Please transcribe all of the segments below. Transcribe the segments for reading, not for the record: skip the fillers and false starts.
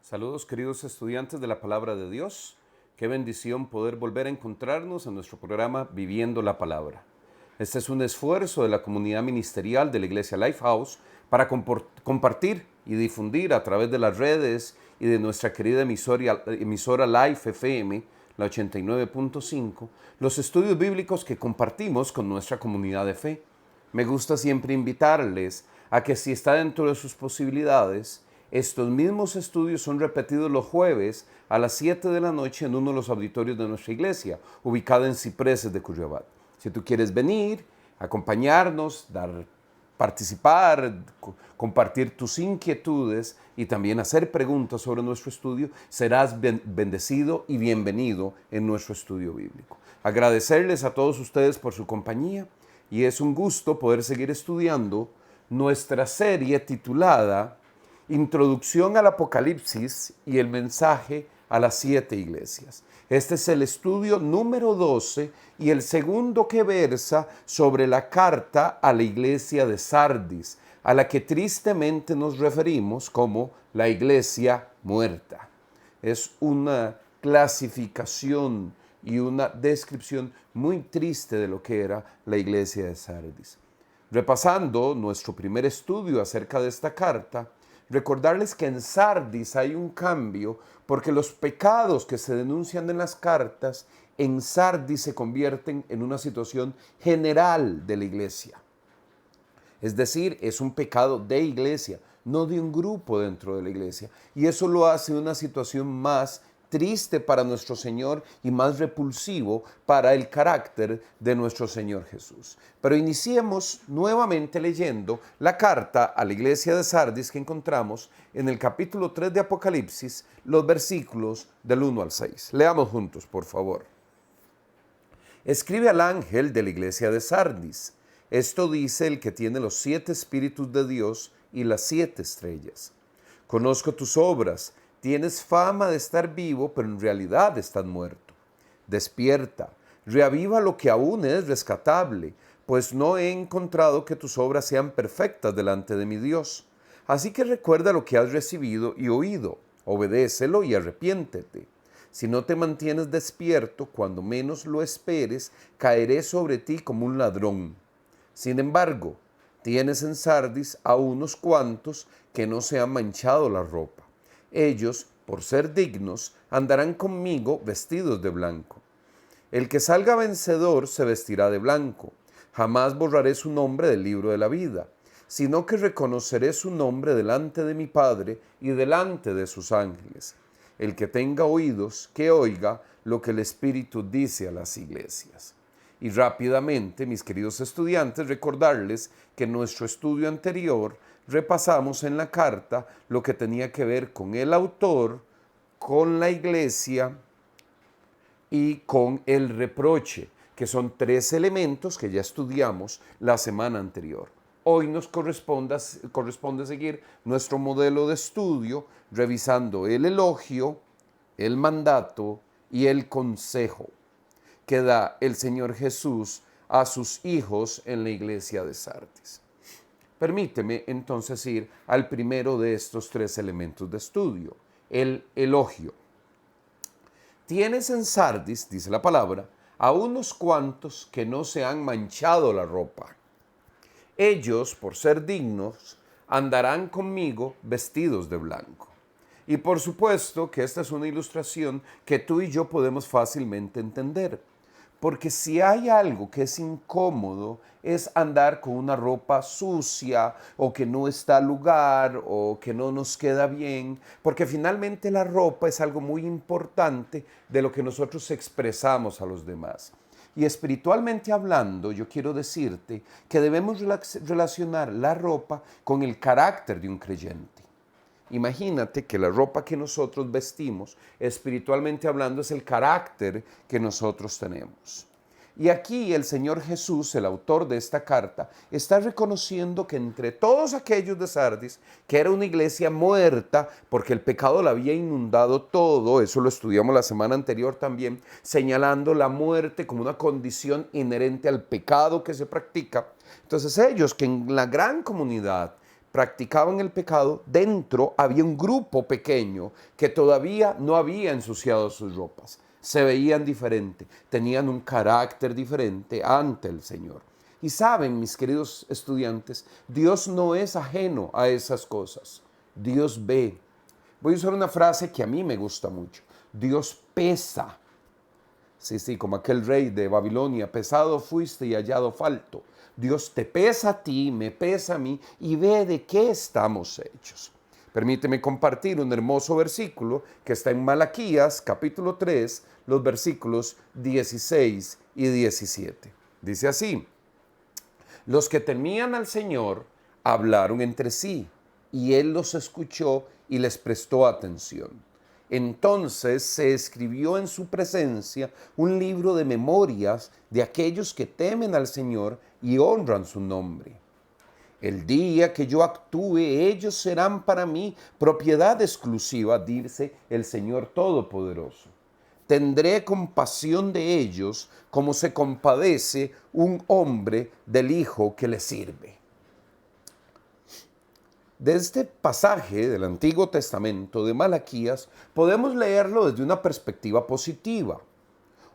Saludos queridos estudiantes de la Palabra de Dios. Qué bendición poder volver a encontrarnos en nuestro programa Viviendo la Palabra. Este es un esfuerzo de la comunidad ministerial de la Iglesia Lifehouse para compartir y difundir a través de las redes y de nuestra querida emisora Life FM, la 89.5, los estudios bíblicos que compartimos con nuestra comunidad de fe. Me gusta siempre invitarles a que si está dentro de sus posibilidades, estos mismos estudios son repetidos los jueves a las 7 de la noche en uno de los auditorios de nuestra iglesia, ubicada en Cipreses de Curriabat. Si tú quieres venir, acompañarnos, participar, compartir tus inquietudes y también hacer preguntas sobre nuestro estudio, serás bendecido y bienvenido en nuestro estudio bíblico. Agradecerles a todos ustedes por su compañía y es un gusto poder seguir estudiando nuestra serie titulada Introducción al Apocalipsis y el mensaje a las 7 iglesias. Este es el estudio número 12 y el segundo que versa sobre la carta a la iglesia de Sardis, a la que tristemente nos referimos como la iglesia muerta. Es una clasificación y una descripción muy triste de lo que era la iglesia de Sardis. Repasando nuestro primer estudio acerca de esta carta, recordarles que en Sardis hay un cambio porque los pecados que se denuncian en las cartas en Sardis se convierten en una situación general de la iglesia. Es decir, es un pecado de iglesia, no de un grupo dentro de la iglesia. Y eso lo hace una situación más triste para nuestro Señor y más repulsivo para el carácter de nuestro Señor Jesús. Pero iniciemos nuevamente leyendo la carta a la iglesia de Sardis que encontramos en el capítulo 3 de Apocalipsis, los versículos del 1 al 6. Leamos juntos, por favor. Escribe al ángel de la iglesia de Sardis. Esto dice el que tiene los 7 espíritus de Dios y las 7 estrellas. Conozco tus obras. Tienes fama de estar vivo, pero en realidad estás muerto. Despierta, reaviva lo que aún es rescatable, pues no he encontrado que tus obras sean perfectas delante de mi Dios. Así que recuerda lo que has recibido y oído, obedécelo y arrepiéntete. Si no te mantienes despierto, cuando menos lo esperes, caeré sobre ti como un ladrón. Sin embargo, tienes en Sardis a unos cuantos que no se han manchado la ropa. Ellos, por ser dignos, andarán conmigo vestidos de blanco. El que salga vencedor se vestirá de blanco. Jamás borraré su nombre del libro de la vida, sino que reconoceré su nombre delante de mi Padre y delante de sus ángeles. El que tenga oídos, que oiga lo que el Espíritu dice a las iglesias. Y rápidamente, mis queridos estudiantes, recordarles que en nuestro estudio anterior repasamos en la carta lo que tenía que ver con el autor, con la iglesia y con el reproche, que son 3 elementos que ya estudiamos la semana anterior. Hoy nos corresponde seguir nuestro modelo de estudio revisando el elogio, el mandato y el consejo que da el Señor Jesús a sus hijos en la iglesia de Sardis. Permíteme entonces ir al primero de estos 3 elementos de estudio, el elogio. Tienes en Sardis, dice la palabra, a unos cuantos que no se han manchado la ropa. Ellos, por ser dignos, andarán conmigo vestidos de blanco. Y por supuesto que esta es una ilustración que tú y yo podemos fácilmente entender. Porque si hay algo que es incómodo, es andar con una ropa sucia o que no está al lugar o que no nos queda bien, porque finalmente la ropa es algo muy importante de lo que nosotros expresamos a los demás. Y espiritualmente hablando, yo quiero decirte que debemos relacionar la ropa con el carácter de un creyente. Imagínate que la ropa que nosotros vestimos, espiritualmente hablando, es el carácter que nosotros tenemos. Y aquí el Señor Jesús, el autor de esta carta, está reconociendo que entre todos aquellos de Sardis, que era una iglesia muerta, porque el pecado la había inundado todo, eso lo estudiamos la semana anterior también, señalando la muerte como una condición inherente al pecado que se practica. Entonces ellos que en la gran comunidad practicaban el pecado, dentro había un grupo pequeño que todavía no había ensuciado sus ropas. Se veían diferente, tenían un carácter diferente ante el Señor. Y saben, mis queridos estudiantes, Dios no es ajeno a esas cosas. Dios ve. Voy a usar una frase que a mí me gusta mucho. Dios pesa. Sí, sí, como aquel rey de Babilonia, pesado fuiste y hallado falto. Dios te pesa a ti, me pesa a mí y ve de qué estamos hechos. Permíteme compartir un hermoso versículo que está en Malaquías, capítulo 3, los versículos 16 y 17. Dice así: los que temían al Señor hablaron entre sí, y Él los escuchó y les prestó atención. Entonces se escribió en su presencia un libro de memorias de aquellos que temen al Señor y honran su nombre. El día que yo actúe, ellos serán para mí propiedad exclusiva, dice el Señor Todopoderoso. Tendré compasión de ellos como se compadece un hombre del hijo que le sirve. De este pasaje del Antiguo Testamento de Malaquías podemos leerlo desde una perspectiva positiva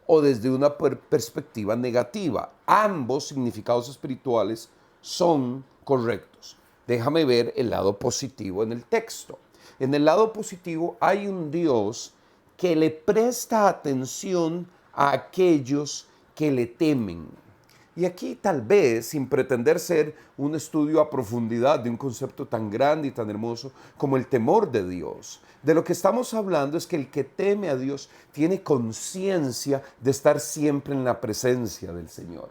o desde una perspectiva negativa. Ambos significados espirituales son correctos. Déjame ver el lado positivo en el texto. En el lado positivo hay un Dios que le presta atención a aquellos que le temen. Y aquí tal vez, sin pretender ser un estudio a profundidad de un concepto tan grande y tan hermoso como el temor de Dios, de lo que estamos hablando es que el que teme a Dios tiene conciencia de estar siempre en la presencia del Señor.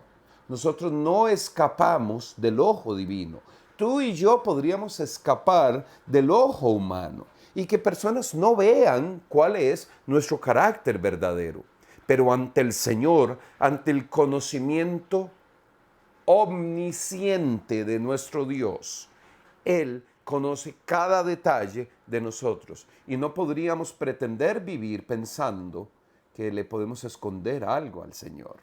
Nosotros no escapamos del ojo divino. Tú y yo podríamos escapar del ojo humano y que personas no vean cuál es nuestro carácter verdadero. Pero ante el Señor, ante el conocimiento omnisciente de nuestro Dios, Él conoce cada detalle de nosotros y no podríamos pretender vivir pensando que le podemos esconder algo al Señor.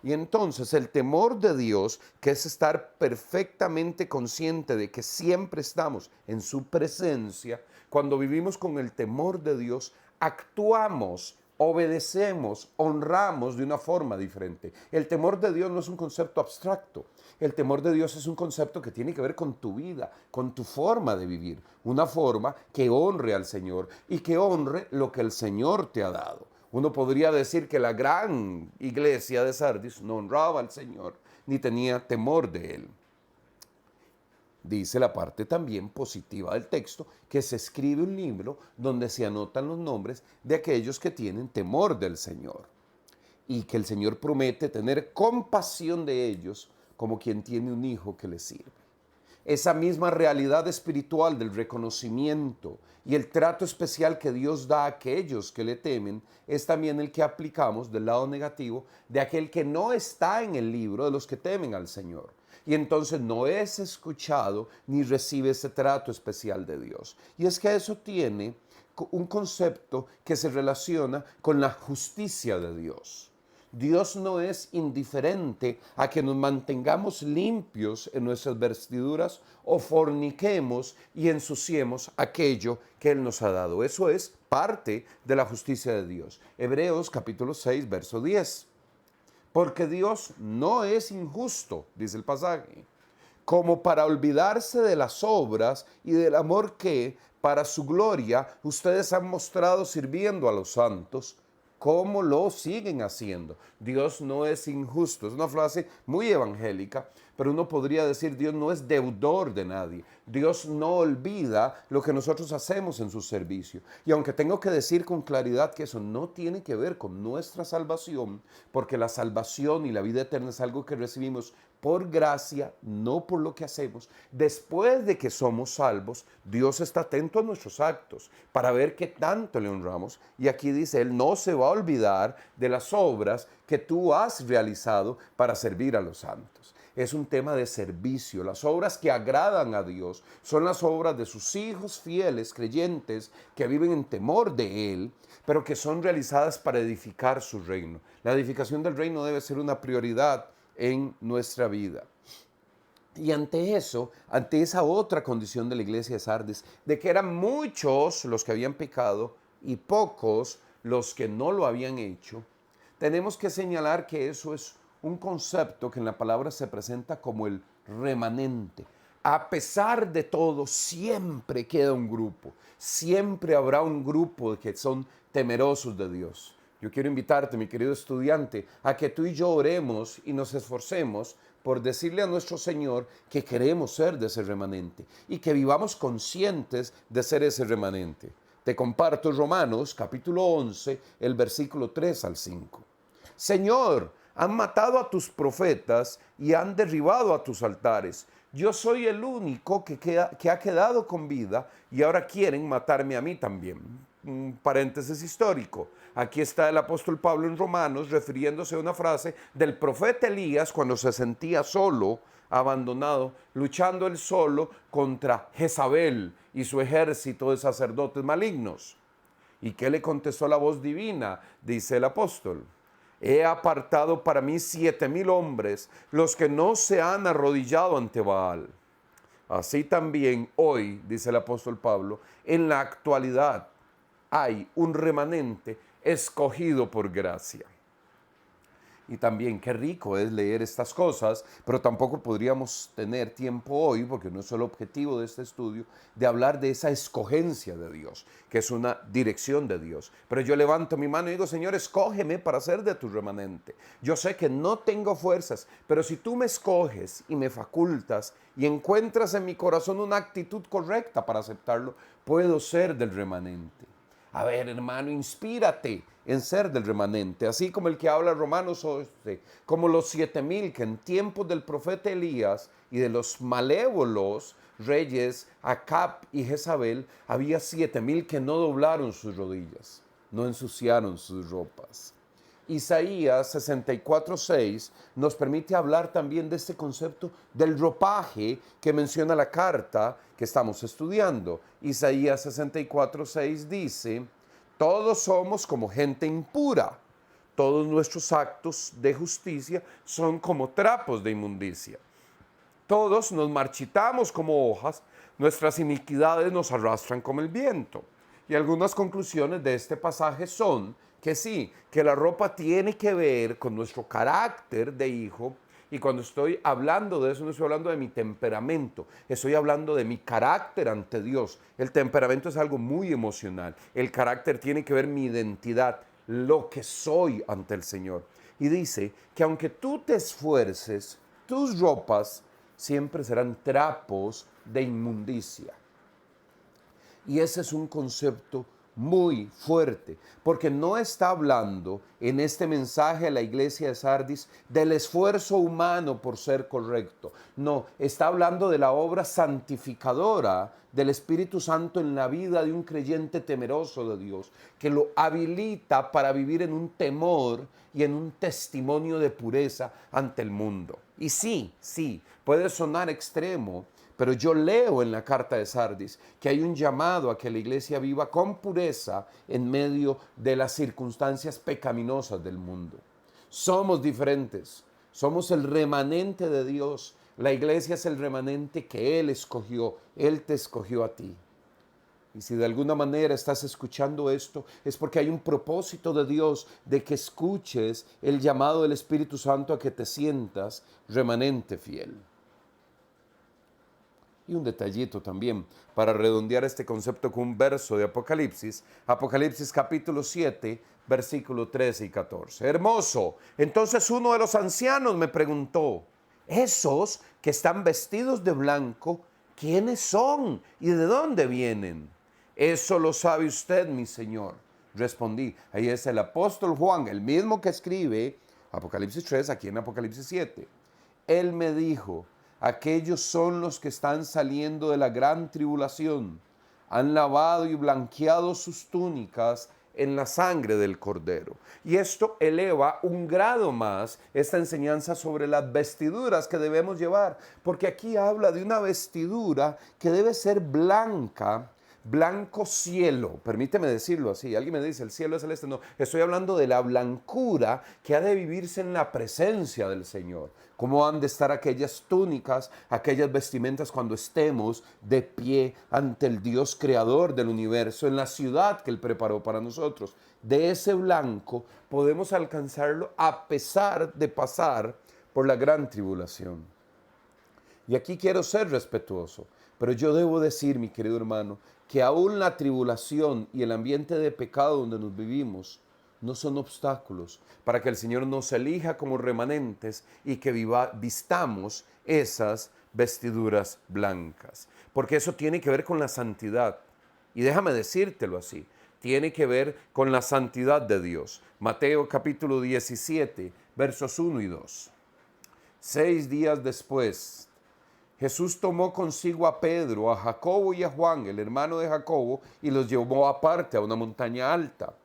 Y entonces el temor de Dios, que es estar perfectamente consciente de que siempre estamos en su presencia, cuando vivimos con el temor de Dios, actuamos, obedecemos, honramos de una forma diferente. El temor de Dios no es un concepto abstracto. El temor de Dios es un concepto que tiene que ver con tu vida, con tu forma de vivir. Una forma que honre al Señor y que honre lo que el Señor te ha dado. Uno podría decir que la gran iglesia de Sardis no honraba al Señor ni tenía temor de Él. Dice la parte también positiva del texto que se escribe un libro donde se anotan los nombres de aquellos que tienen temor del Señor y que el Señor promete tener compasión de ellos como quien tiene un hijo que le sirve. Esa misma realidad espiritual del reconocimiento y el trato especial que Dios da a aquellos que le temen es también el que aplicamos del lado negativo de aquel que no está en el libro de los que temen al Señor. Y entonces no es escuchado ni recibe ese trato especial de Dios. Y es que eso tiene un concepto que se relaciona con la justicia de Dios. Dios no es indiferente a que nos mantengamos limpios en nuestras vestiduras o forniquemos y ensuciemos aquello que Él nos ha dado. Eso es parte de la justicia de Dios. Hebreos capítulo 6, verso 10. Porque Dios no es injusto, dice el pasaje, como para olvidarse de las obras y del amor que, para su gloria, ustedes han mostrado sirviendo a los santos. ¿Cómo lo siguen haciendo? Dios no es injusto. Es una frase muy evangélica, pero uno podría decir Dios no es deudor de nadie. Dios no olvida lo que nosotros hacemos en su servicio. Y aunque tengo que decir con claridad que eso no tiene que ver con nuestra salvación, porque la salvación y la vida eterna es algo que recibimos por gracia, no por lo que hacemos. Después de que somos salvos, Dios está atento a nuestros actos para ver qué tanto le honramos. Y aquí dice, Él no se va a olvidar de las obras que tú has realizado para servir a los santos. Es un tema de servicio. Las obras que agradan a Dios son las obras de sus hijos fieles, creyentes, que viven en temor de Él, pero que son realizadas para edificar su reino. La edificación del reino debe ser una prioridad en nuestra vida. Y ante eso, ante esa otra condición de la iglesia de Sardis, de que eran muchos los que habían pecado y pocos los que no lo habían hecho, tenemos que señalar que eso es un concepto que en la palabra se presenta como el remanente. A pesar de todo, siempre queda un grupo, siempre habrá un grupo de que son temerosos de Dios. Yo quiero invitarte, mi querido estudiante, a que tú y yo oremos y nos esforcemos por decirle a nuestro Señor que queremos ser de ese remanente y que vivamos conscientes de ser ese remanente. Te comparto Romanos capítulo 11, el versículo 3 al 5. Señor, han matado a tus profetas y han derribado a tus altares. Yo soy el único que ha quedado con vida y ahora quieren matarme a mí también. Un paréntesis histórico. Aquí está el apóstol Pablo en Romanos refiriéndose a una frase del profeta Elías cuando se sentía solo, abandonado, luchando él solo contra Jezabel y su ejército de sacerdotes malignos. ¿Y qué le contestó la voz divina? Dice el apóstol. He apartado para mí 7,000 hombres, los que no se han arrodillado ante Baal. Así también hoy, dice el apóstol Pablo, en la actualidad hay un remanente escogido por gracia. Y también qué rico es leer estas cosas, pero tampoco podríamos tener tiempo hoy, porque no es el objetivo de este estudio, de hablar de esa escogencia de Dios, que es una dirección de Dios. Pero yo levanto mi mano y digo, Señor, escógeme para ser de tu remanente. Yo sé que no tengo fuerzas, pero si tú me escoges y me facultas y encuentras en mi corazón una actitud correcta para aceptarlo, puedo ser del remanente. A ver, hermano, inspírate en ser del remanente, así como el que habla Romanos 11, como los 7,000 que en tiempos del profeta Elías y de los malévolos reyes Acab y Jezabel, había 7,000 que no doblaron sus rodillas, no ensuciaron sus ropas. Isaías 64:6 nos permite hablar también de este concepto del ropaje que menciona la carta que estamos estudiando. Isaías 64:6 dice, todos somos como gente impura, todos nuestros actos de justicia son como trapos de inmundicia. Todos nos marchitamos como hojas, nuestras iniquidades nos arrastran como el viento. Y algunas conclusiones de este pasaje son que sí, que la ropa tiene que ver con nuestro carácter de hijo. Y cuando estoy hablando de eso, no estoy hablando de mi temperamento, estoy hablando de mi carácter ante Dios. El temperamento es algo muy emocional. El carácter tiene que ver mi identidad, lo que soy ante el Señor. Y dice que aunque tú te esfuerces, tus ropas siempre serán trapos de inmundicia. Y ese es un concepto muy fuerte, porque no está hablando en este mensaje a la iglesia de Sardis del esfuerzo humano por ser correcto. No, está hablando de la obra santificadora del Espíritu Santo en la vida de un creyente temeroso de Dios, que lo habilita para vivir en un temor y en un testimonio de pureza ante el mundo. Y sí, puede sonar extremo, pero yo leo en la carta de Sardis que hay un llamado a que la iglesia viva con pureza en medio de las circunstancias pecaminosas del mundo. Somos diferentes, somos el remanente de Dios. La iglesia es el remanente que Él escogió, Él te escogió a ti. Y si de alguna manera estás escuchando esto, es porque hay un propósito de Dios de que escuches el llamado del Espíritu Santo a que te sientas remanente fiel. Y un detallito también, para redondear este concepto con un verso de Apocalipsis, Apocalipsis capítulo 7, versículo 13 y 14. Hermoso. Entonces uno de los ancianos me preguntó, ¿esos que están vestidos de blanco, quiénes son y de dónde vienen? Eso lo sabe usted, mi Señor. Respondí, ahí es el apóstol Juan, el mismo que escribe Apocalipsis 3, aquí en Apocalipsis 7. Él me dijo, aquellos son los que están saliendo de la gran tribulación. Han lavado y blanqueado sus túnicas en la sangre del Cordero. Y esto eleva un grado más esta enseñanza sobre las vestiduras que debemos llevar, porque aquí habla de una vestidura que debe ser blanca, blanco cielo. Permíteme decirlo así. Alguien me dice, el cielo es celeste. No, estoy hablando de la blancura que ha de vivirse en la presencia del Señor. Cómo han de estar aquellas túnicas, aquellas vestimentas cuando estemos de pie ante el Dios creador del universo, en la ciudad que Él preparó para nosotros. De ese blanco podemos alcanzarlo a pesar de pasar por la gran tribulación. Y aquí quiero ser respetuoso, pero yo debo decir, mi querido hermano, que aún la tribulación y el ambiente de pecado donde nos vivimos no son obstáculos para que el Señor nos elija como remanentes y que vistamos esas vestiduras blancas. Porque eso tiene que ver con la santidad. Y déjame decírtelo así, tiene que ver con la santidad de Dios. Mateo capítulo 17, versos 1 y 2. 6 días después, Jesús tomó consigo a Pedro, a Jacobo y a Juan, el hermano de Jacobo, y los llevó aparte a una montaña alta.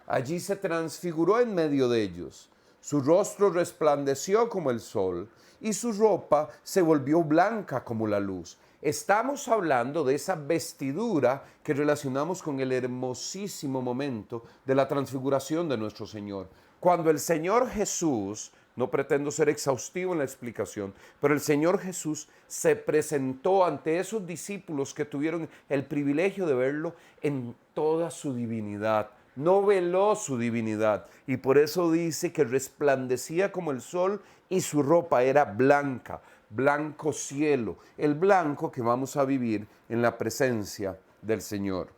Allí se transfiguró en medio de ellos. Su rostro resplandeció como el sol y su ropa se volvió blanca como la luz. Estamos hablando de esa vestidura que relacionamos con el hermosísimo momento de la transfiguración de nuestro Señor. Cuando el Señor Jesús, no pretendo ser exhaustivo en la explicación, pero el Señor Jesús se presentó ante esos discípulos que tuvieron el privilegio de verlo en toda su divinidad. No veló su divinidad y por eso dice que resplandecía como el sol y su ropa era blanca, blanco cielo, el blanco que vamos a vivir en la presencia del Señor.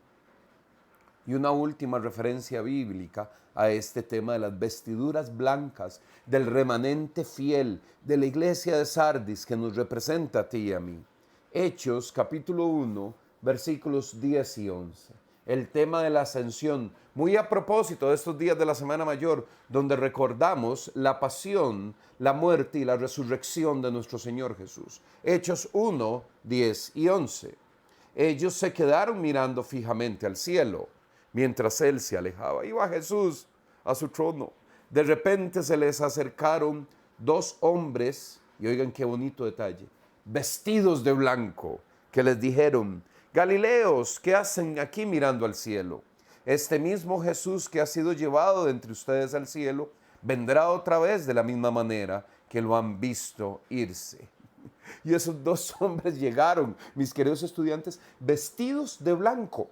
Y una última referencia bíblica a este tema de las vestiduras blancas, del remanente fiel de la iglesia de Sardis que nos representa a ti y a mí. Hechos capítulo 1, versículos 10 y 11. El tema de la ascensión, muy a propósito de estos días de la Semana Mayor, donde recordamos la pasión, la muerte y la resurrección de nuestro Señor Jesús. Hechos 1, 10 y 11. Ellos se quedaron mirando fijamente al cielo, mientras Él se alejaba. Iba Jesús a su trono. De repente se les acercaron dos hombres, y oigan qué bonito detalle, vestidos de blanco, que les dijeron: Galileos, ¿qué hacen aquí mirando al cielo? Este mismo Jesús que ha sido llevado de entre ustedes al cielo, vendrá otra vez de la misma manera que lo han visto irse. Y esos dos hombres llegaron, mis queridos estudiantes, vestidos de blanco.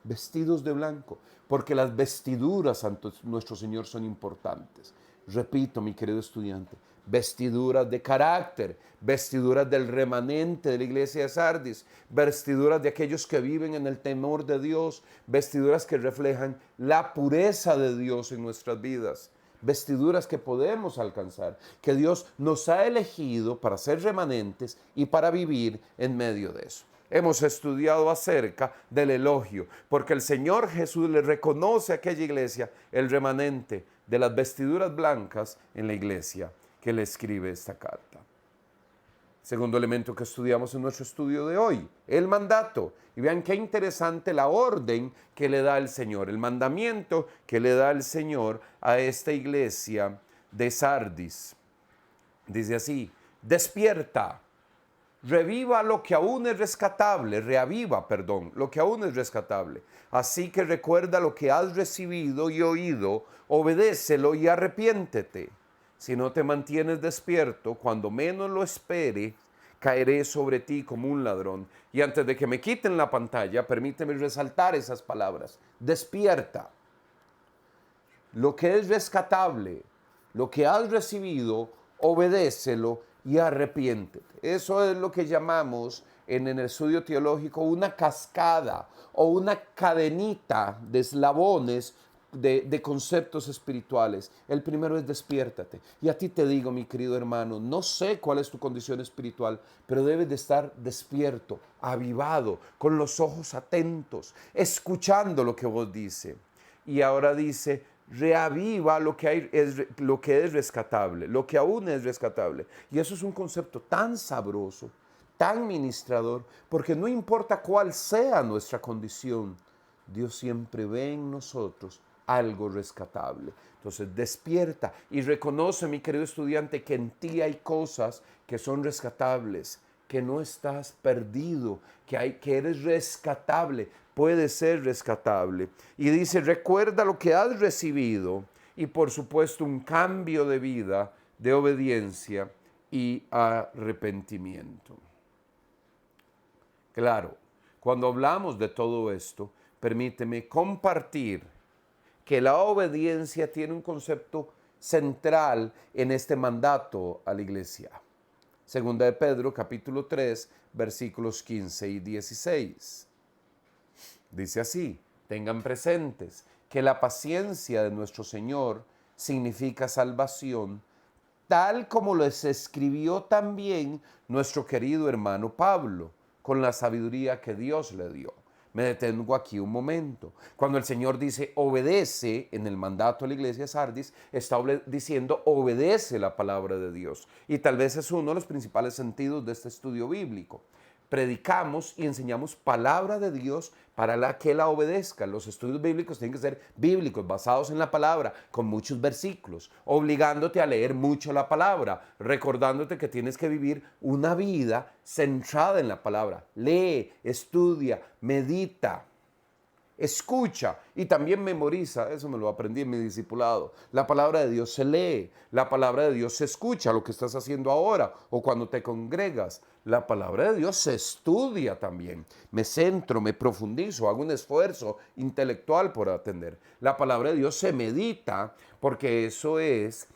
Vestidos de blanco, porque las vestiduras ante nuestro Señor son importantes. Repito, mi querido estudiante, vestiduras de carácter, vestiduras del remanente de la iglesia de Sardis, vestiduras de aquellos que viven en el temor de Dios, vestiduras que reflejan la pureza de Dios en nuestras vidas, vestiduras que podemos alcanzar, que Dios nos ha elegido para ser remanentes y para vivir en medio de eso. Hemos estudiado acerca del elogio, porque el Señor Jesús le reconoce a aquella iglesia el remanente de las vestiduras blancas en la iglesia que le escribe esta carta. Segundo elemento que estudiamos en nuestro estudio de hoy, el mandato. Y vean qué interesante la orden que le da el Señor, el mandamiento que le da el Señor a esta iglesia de Sardis. Dice así: despierta. Reaviva lo que aún es rescatable, lo que aún es rescatable. Así que recuerda lo que has recibido y oído, obedécelo y arrepiéntete. Si no te mantienes despierto, cuando menos lo espere, caeré sobre ti como un ladrón. Y antes de que me quiten la pantalla, permíteme resaltar esas palabras. Despierta. Lo que es rescatable, lo que has recibido, obedécelo y arrepiéntete. Eso es lo que llamamos en el estudio teológico una cascada o una cadenita de eslabones de conceptos espirituales. El primero es despiértate. Y a ti te digo, mi querido hermano, no sé cuál es tu condición espiritual, pero debes de estar despierto, avivado, con los ojos atentos, escuchando lo que vos dice. Y ahora dice: reaviva lo que es rescatable, lo que aún es rescatable. Y eso es un concepto tan sabroso, tan ministrador, porque no importa cuál sea nuestra condición, Dios siempre ve en nosotros algo rescatable. Entonces despierta y reconoce, mi querido estudiante, que en ti hay cosas que son rescatables, que no estás perdido, que eres rescatable, puedes ser rescatable. Y dice, recuerda lo que has recibido y por supuesto un cambio de vida, de obediencia y arrepentimiento. Claro, cuando hablamos de todo esto, permíteme compartir que la obediencia tiene un concepto central en este mandato a la iglesia. Segunda de Pedro, capítulo 3, versículos 15 y 16. Dice así, tengan presentes que la paciencia de nuestro Señor significa salvación, tal como les escribió también nuestro querido hermano Pablo, con la sabiduría que Dios le dio. Me detengo aquí un momento. Cuando el Señor dice obedece en el mandato a la iglesia de Sardis, está diciendo obedece la palabra de Dios. Y tal vez es uno de los principales sentidos de este estudio bíblico. Predicamos y enseñamos palabra de Dios para que la obedezca. Los estudios bíblicos tienen que ser bíblicos, basados en la palabra, con muchos versículos, obligándote a leer mucho la palabra, recordándote que tienes que vivir una vida centrada en la palabra. Lee, estudia, medita, escucha y también memoriza. Eso me lo aprendí en mi discipulado. La palabra de Dios se lee, la palabra de Dios se escucha, lo que estás haciendo ahora o cuando te congregas. La palabra de Dios se estudia también. Me centro, me profundizo, hago un esfuerzo intelectual por atender. La palabra de Dios se medita porque eso es...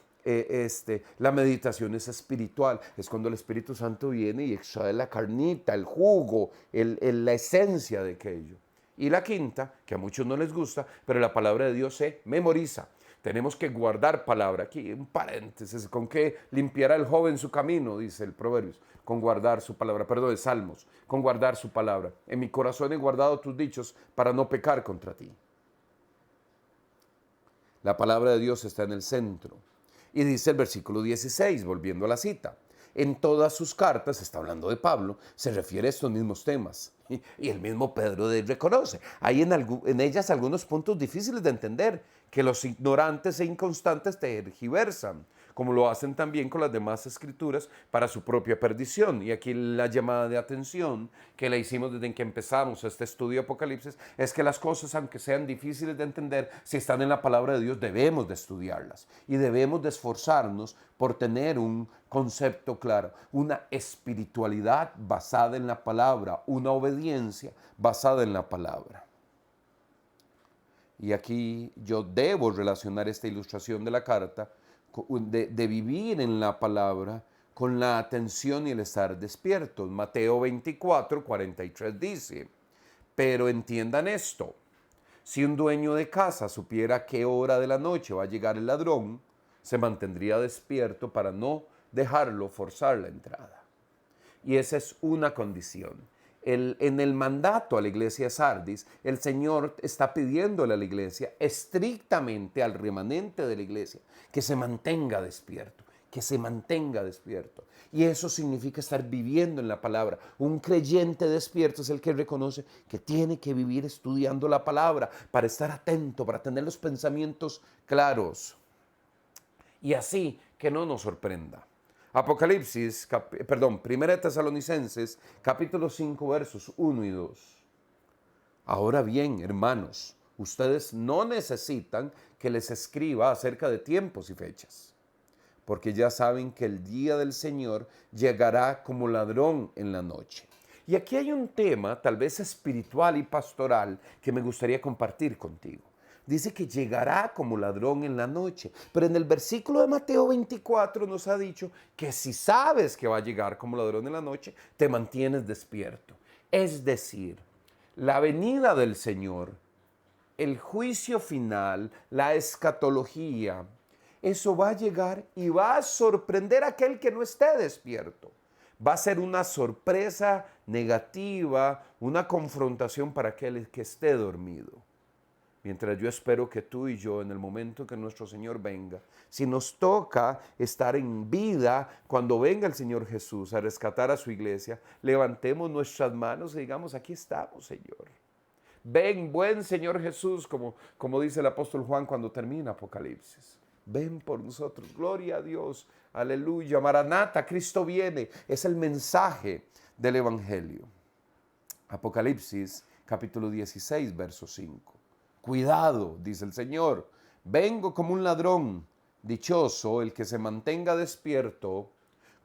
la meditación es espiritual, es cuando el Espíritu Santo viene y extrae la carnita, el jugo, la esencia de aquello. Y la quinta, que a muchos no les gusta, pero la palabra de Dios se memoriza. Tenemos que guardar palabra. Aquí un paréntesis, ¿con qué limpiará el joven su camino? Dice el Proverbios. Con guardar su palabra, perdón, Salmos, con guardar su palabra. En mi corazón he guardado tus dichos para no pecar contra ti. La palabra de Dios está en el centro. Y dice el versículo 16, volviendo a la cita. En todas sus cartas, está hablando de Pablo, se refiere a estos mismos temas. Y el mismo Pedro reconoce. Hay en ellas algunos puntos difíciles de entender, que los ignorantes e inconstantes tergiversan, como lo hacen también con las demás escrituras para su propia perdición. Y aquí la llamada de atención que le hicimos desde que empezamos este estudio de Apocalipsis es que las cosas, aunque sean difíciles de entender, si están en la palabra de Dios, debemos de estudiarlas y debemos de esforzarnos por tener un concepto claro, una espiritualidad basada en la palabra, una obediencia basada en la palabra. Y aquí yo debo relacionar esta ilustración de la carta de vivir en la palabra con la atención y el estar despiertos. Mateo 24, 43 dice, pero entiendan esto, si un dueño de casa supiera a qué hora de la noche va a llegar el ladrón, se mantendría despierto para no dejarlo forzar la entrada. Y esa es una condición. En el mandato a la iglesia de Sardis, el Señor está pidiéndole a la iglesia, estrictamente al remanente de la iglesia, que se mantenga despierto, que se mantenga despierto. Y eso significa estar viviendo en la palabra. Un creyente despierto es el que reconoce que tiene que vivir estudiando la palabra para estar atento, para tener los pensamientos claros. Y así que no nos sorprenda. Apocalipsis, Primera de Tesalonicenses, capítulo 5, versos 1 y 2. Ahora bien, hermanos, ustedes no necesitan que les escriba acerca de tiempos y fechas, porque ya saben que el día del Señor llegará como ladrón en la noche. Y aquí hay un tema, tal vez espiritual y pastoral, que me gustaría compartir contigo. Dice que llegará como ladrón en la noche. Pero en el versículo de Mateo 24 nos ha dicho que si sabes que va a llegar como ladrón en la noche, te mantienes despierto. Es decir, la venida del Señor, el juicio final, la escatología, eso va a llegar y va a sorprender a aquel que no esté despierto. Va a ser una sorpresa negativa, una confrontación para aquel que esté dormido. Mientras yo espero que tú y yo, en el momento que nuestro Señor venga, si nos toca estar en vida cuando venga el Señor Jesús a rescatar a su iglesia, levantemos nuestras manos y digamos, aquí estamos, Señor. Ven, buen Señor Jesús, como dice el apóstol Juan cuando termina Apocalipsis. ven por nosotros. Gloria a Dios, aleluya, Maranata, Cristo viene. Es el mensaje del Evangelio. Apocalipsis capítulo 16, verso 5. Cuidado, dice el Señor, vengo como un ladrón. Dichoso el que se mantenga despierto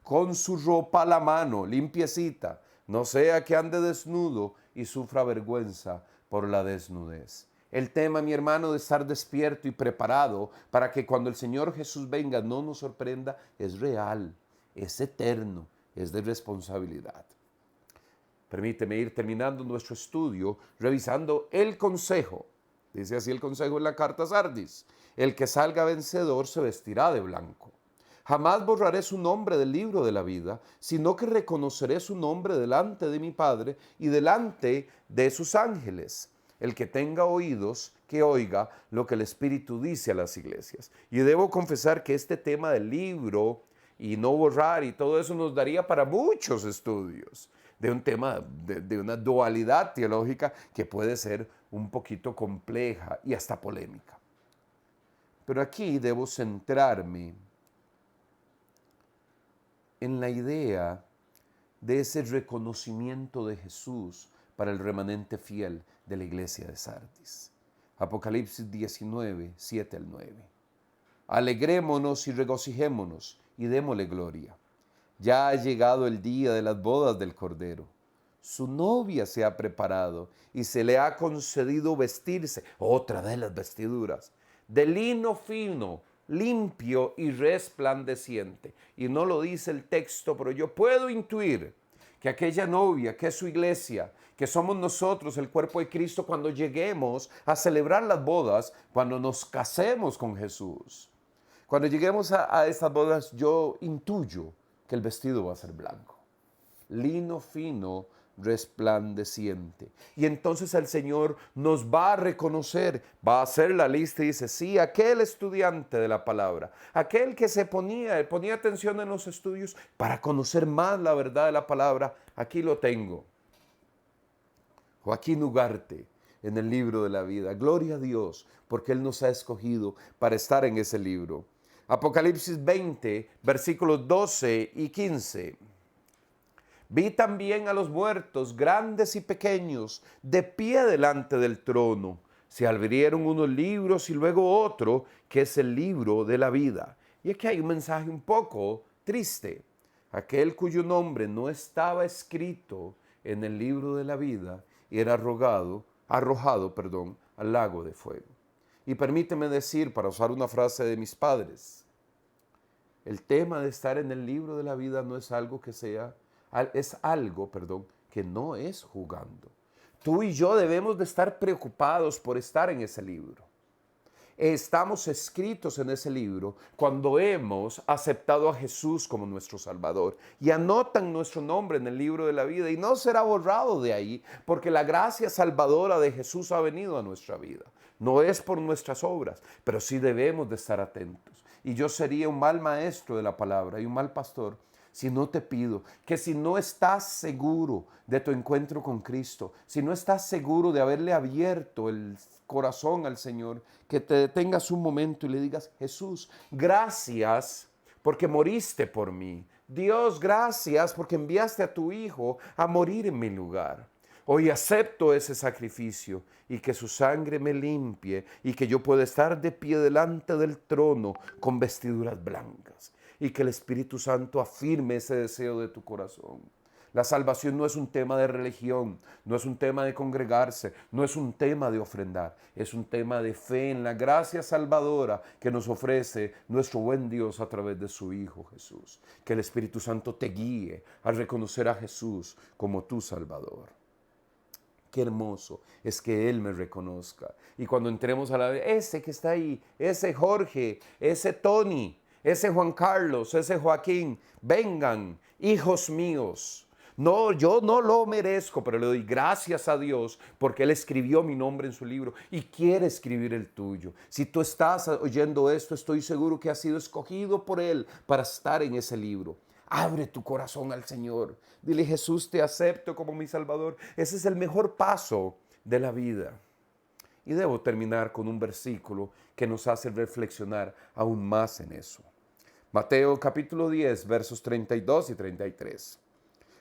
con su ropa a la mano, limpiecita, no sea que ande desnudo y sufra vergüenza por la desnudez. El tema, mi hermano, de estar despierto y preparado para que cuando el Señor Jesús venga no nos sorprenda, es real, es eterno, es de responsabilidad. Permíteme ir terminando nuestro estudio revisando el consejo. Dice así el consejo en la carta a Sardis: el que salga vencedor se vestirá de blanco. Jamás borraré su nombre del libro de la vida, sino que reconoceré su nombre delante de mi Padre y delante de sus ángeles. El que tenga oídos, que oiga lo que el Espíritu dice a las iglesias. Y debo confesar que este tema del libro y no borrar y todo eso nos daría para muchos estudios de un tema, de una dualidad teológica que puede ser un poquito compleja y hasta polémica. Pero aquí debo centrarme en la idea de ese reconocimiento de Jesús para el remanente fiel de la iglesia de Sardis. Apocalipsis 19, 7 al 9. Alegrémonos y regocijémonos y démosle gloria. Ya ha llegado el día de las bodas del Cordero. Su novia se ha preparado y se le ha concedido vestirse, otra de las vestiduras, de lino fino, limpio y resplandeciente. Y no lo dice el texto, pero yo puedo intuir que aquella novia, que es su iglesia, que somos nosotros, el cuerpo de Cristo, cuando lleguemos a celebrar las bodas, cuando nos casemos con Jesús, cuando lleguemos a estas bodas, yo intuyo que el vestido va a ser blanco, lino fino, resplandeciente. Y entonces el Señor nos va a reconocer, va a hacer la lista y dice: sí, aquel estudiante de la palabra, aquel que ponía atención en los estudios para conocer más la verdad de la palabra, aquí lo tengo. Joaquín Ugarte, en el libro de la vida. Gloria a Dios, porque Él nos ha escogido para estar en ese libro. Apocalipsis 20, versículos 12 y 15. Vi también a los muertos, grandes y pequeños, de pie delante del trono. Se abrieron unos libros y luego otro, que es el libro de la vida. Y aquí hay un mensaje un poco triste. Aquel cuyo nombre no estaba escrito en el libro de la vida era arrojado, al lago de fuego. Y permíteme decir, para usar una frase de mis padres, el tema de estar en el libro de la vida no es algo que sea, es algo, que no es jugando. Tú y yo debemos de estar preocupados por estar en ese libro. Estamos escritos en ese libro cuando hemos aceptado a Jesús como nuestro Salvador y anotan nuestro nombre en el libro de la vida y no será borrado de ahí porque la gracia salvadora de Jesús ha venido a nuestra vida. No es por nuestras obras, pero sí debemos de estar atentos. Y yo sería un mal maestro de la palabra y un mal pastor si no te pido que si no estás seguro de tu encuentro con Cristo, si no estás seguro de haberle abierto el corazón al Señor, que te detengas un momento y le digas: Jesús, gracias porque moriste por mí. Dios, gracias porque enviaste a tu Hijo a morir en mi lugar. Hoy acepto ese sacrificio y que su sangre me limpie y que yo pueda estar de pie delante del trono con vestiduras blancas y que el Espíritu Santo afirme ese deseo de tu corazón. La salvación no es un tema de religión, no es un tema de congregarse, no es un tema de ofrendar, es un tema de fe en la gracia salvadora que nos ofrece nuestro buen Dios a través de su Hijo Jesús. Que el Espíritu Santo te guíe a reconocer a Jesús como tu Salvador. Qué hermoso es que Él me reconozca. Y cuando entremos a la vida, ese que está ahí, ese Jorge, ese Tony, ese Juan Carlos, ese Joaquín, vengan, hijos míos. No, yo no lo merezco, pero le doy gracias a Dios porque Él escribió mi nombre en su libro y quiere escribir el tuyo. Si tú estás oyendo esto, estoy seguro que has sido escogido por Él para estar en ese libro. Abre tu corazón al Señor. Dile: Jesús, te acepto como mi Salvador. Ese es el mejor paso de la vida. Y debo terminar con un versículo que nos hace reflexionar aún más en eso. Mateo capítulo 10, versos 32 y 33.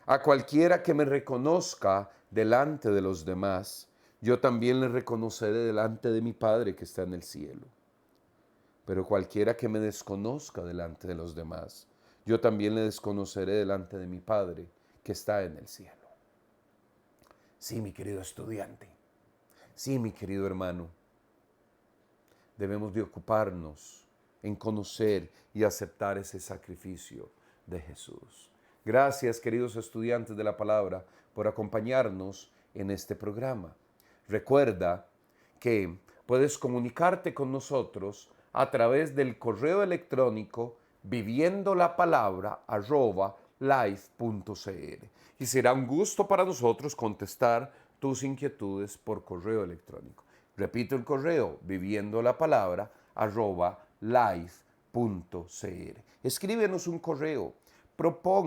A cualquiera que me reconozca delante de los demás, yo también le reconoceré delante de mi Padre que está en el cielo. Pero cualquiera que me desconozca delante de los demás, yo también le desconoceré delante de mi Padre que está en el cielo. Sí, mi querido estudiante. Sí, mi querido hermano. Debemos de ocuparnos en conocer y aceptar ese sacrificio de Jesús. Gracias, queridos estudiantes de la palabra, por acompañarnos en este programa. Recuerda que puedes comunicarte con nosotros a través del correo electrónico viviendolapalabra@life.cr y será un gusto para nosotros contestar tus inquietudes por correo electrónico. Repito el correo, viviendolapalabra@life.cr. Escríbenos un correo,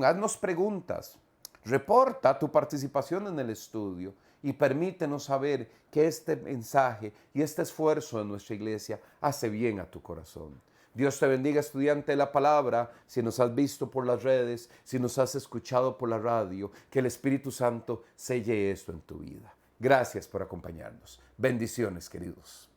haznos preguntas, reporta tu participación en el estudio y permítenos saber que este mensaje y este esfuerzo de nuestra iglesia hace bien a tu corazón. Dios te bendiga, estudiante de la palabra. Si nos has visto por las redes, si nos has escuchado por la radio, que el Espíritu Santo selle esto en tu vida. Gracias por acompañarnos. Bendiciones, queridos.